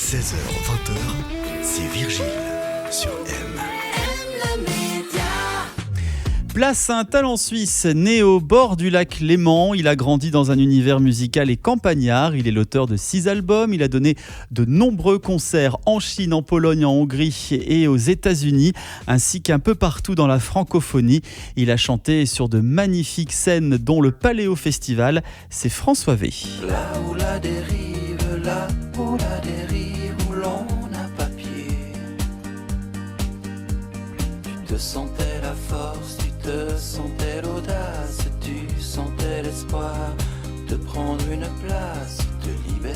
16h-20h, c'est Virgile sur M. Place à un talent suisse né au bord du lac Léman. Il a grandi dans un univers musical et campagnard. Il est l'auteur de 6 albums. Il a donné de nombreux concerts en Chine, en Pologne, en Hongrie et aux États-Unis, ainsi qu'un peu partout dans la francophonie. Il a chanté sur de magnifiques scènes, dont le Paléo Festival. C'est François V. Là où la dérive, là où la dérive, où l'on n'a pas pied. Tu te sentais la force, tu te sentais l'audace, tu sentais l'espoir de prendre une place, te libérer.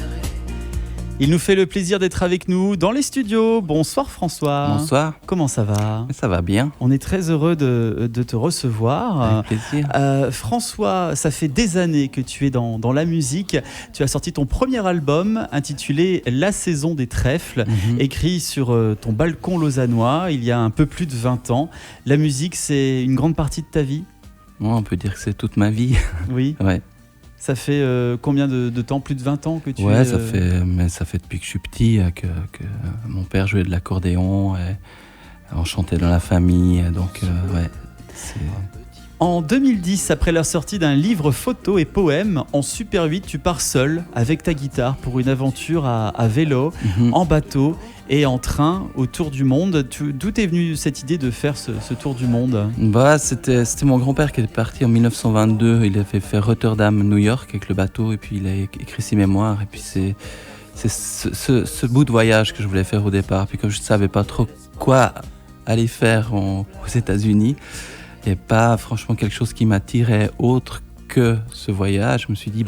Il nous fait le plaisir d'être avec nous dans les studios. Bonsoir François. Bonsoir. Comment ça va ? Ça va bien. On est très heureux de te recevoir. Avec plaisir. François, ça fait des années que tu es dans la musique. Tu as sorti ton premier album intitulé La saison des trèfles, écrit sur ton balcon lausannois il y a un peu plus de 20 ans. La musique, c'est une grande partie de ta vie ? Bon, on peut dire que c'est toute ma vie. Oui. Ouais. Ça fait combien de temps ? Plus de 20 ans que tu es... Ouais, ça fait depuis que je suis petit que mon père jouait de l'accordéon, et on chantait dans la famille, donc ouais. En 2010, après la sortie d'un livre photos et poèmes, en Super 8, tu pars seul avec ta guitare pour une aventure à vélo, en bateau et en train autour du monde. D'où est venue cette idée de faire ce tour du monde ? Bah, c'était mon grand-père qui est parti en 1922. Il a fait Rotterdam-New York avec le bateau, et puis il a écrit ses mémoires. Et puis c'est ce bout de voyage que je voulais faire au départ. Puis comme je ne savais pas trop quoi aller faire aux États-Unis, et pas franchement quelque chose qui m'attirait autre que ce voyage, je me suis dit,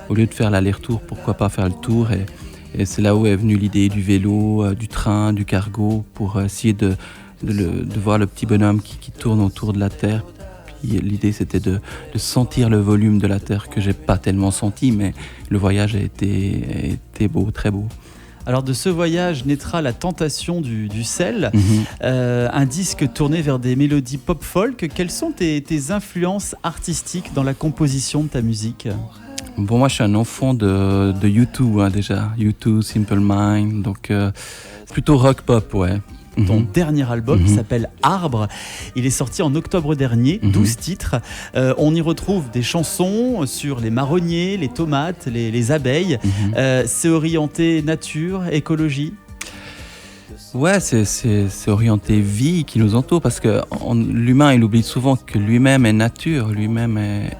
au lieu de faire l'aller-retour, pourquoi pas faire le tour, et c'est là où est venue l'idée du vélo, du train, du cargo, pour essayer de voir le petit bonhomme qui tourne autour de la Terre. Puis l'idée, c'était de sentir le volume de la Terre que j'ai pas tellement senti, mais le voyage a été beau, très beau. Alors de ce voyage naîtra La Tentation du sel, un disque tourné vers des mélodies pop-folk. Quelles sont tes influences artistiques dans la composition de ta musique ? Bon, moi je suis un enfant de U2 déjà, U2, Simple Mind, donc plutôt rock-pop, ouais. Ton dernier album s'appelle Arbre. Il est sorti en octobre dernier, 12 titres. On y retrouve des chansons sur les marronniers, les tomates, les abeilles. C'est orienté nature, écologie. Ouais, c'est orienté vie qui nous entoure, parce que l'humain, il oublie souvent que lui-même est nature, lui-même est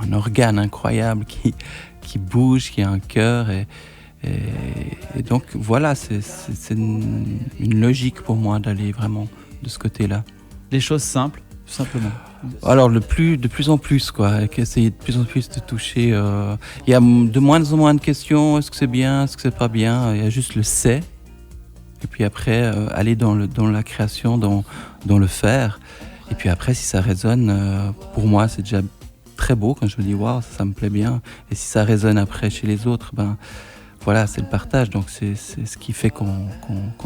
un organe incroyable qui bouge, qui a un cœur, et donc voilà, c'est une logique pour moi d'aller vraiment de ce côté-là. Les choses simples, tout simplement. Alors de plus en plus, quoi, essayer de plus en plus de toucher. Il y a de moins en moins de questions. Est-ce que c'est bien, est-ce que c'est pas bien ? Il y a juste le c'est. Et puis après, aller dans la création, dans le faire. Et puis après, si ça résonne, pour moi, c'est déjà très beau quand je me dis waouh, ça me plaît bien. Et si ça résonne après chez les autres, voilà, c'est le partage. Donc c'est ce qui fait qu'on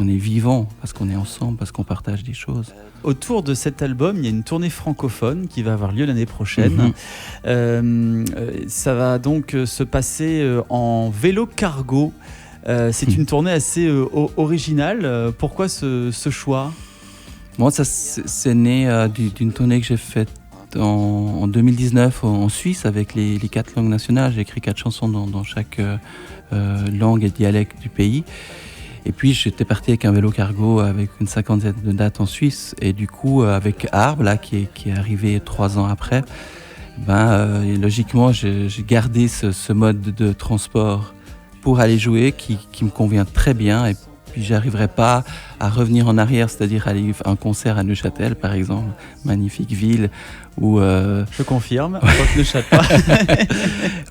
est vivant, parce qu'on est ensemble, parce qu'on partage des choses. Autour de cet album, il y a une tournée francophone qui va avoir lieu l'année prochaine. Ça va donc se passer en vélo cargo. C'est une tournée assez originale. Pourquoi ce choix ? Bon, ça c'est né d'une tournée que j'ai faite en 2019 en Suisse avec les 4 langues nationales. J'ai écrit 4 chansons dans chaque langue et dialecte du pays. Et puis j'étais parti avec un vélo cargo avec une 50aine de dates en Suisse. Et du coup, avec Arbre, là, qui est arrivé 3 ans après, logiquement, j'ai gardé ce mode de transport pour aller jouer qui me convient très bien. Et puis j'arriverai pas à revenir en arrière, c'est-à-dire aller à un concert à Neuchâtel par exemple, magnifique ville où je confirme, quand Neuchâtel.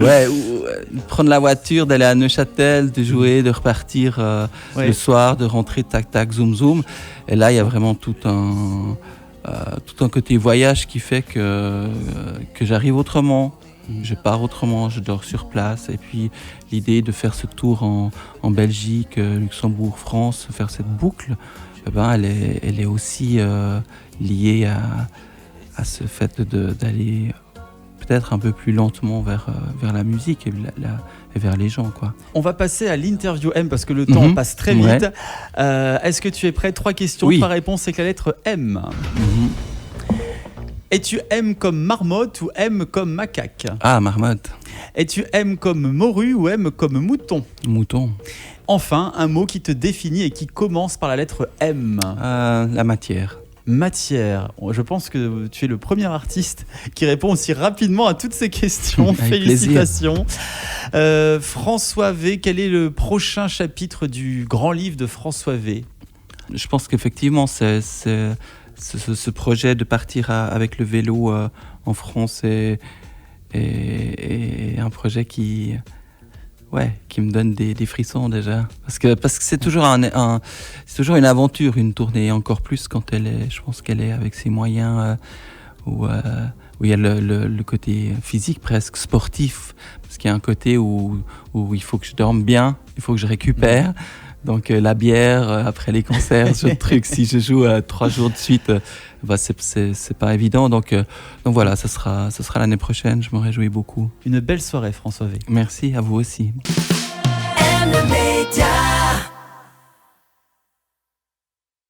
Ouais, ou prendre la voiture, d'aller à Neuchâtel, de jouer, de repartir le soir, de rentrer tac tac zoom zoom. Et là il y a vraiment tout un côté voyage qui fait que j'arrive autrement. Je pars autrement, je dors sur place. Et puis l'idée de faire ce tour en Belgique, Luxembourg, France, faire cette boucle, elle est aussi liée à ce fait d'aller peut-être un peu plus lentement vers la musique et vers les gens, quoi. On va passer à l'interview M parce que le temps passe très vite. Ouais. Est-ce que tu es prêt? 3 questions, Oui. 3 réponses avec la lettre M. Es-tu M comme marmotte ou M comme macaque? Ah, marmotte. Es-tu M comme morue ou M comme mouton? Mouton. Enfin, un mot qui te définit et qui commence par la lettre M. La matière. Matière. Je pense que tu es le premier artiste qui répond aussi rapidement à toutes ces questions. Avec Félicitations. François V, quel est le prochain chapitre du grand livre de François V? Je pense qu'effectivement, ce projet de partir avec le vélo en France est un projet qui me donne des frissons déjà. Parce que c'est toujours c'est toujours une aventure, une tournée, encore plus quand je pense qu'elle est avec ses moyens, où il y a le côté physique presque, sportif. Parce qu'il y a un côté où il faut que je dorme bien, il faut que je récupère. Donc la bière, après les concerts, ce truc, si je joue 3 jours de suite, c'est pas évident. Donc voilà, ça sera l'année prochaine, je me réjouis beaucoup. Une belle soirée, François V. Merci, à vous aussi. M Media.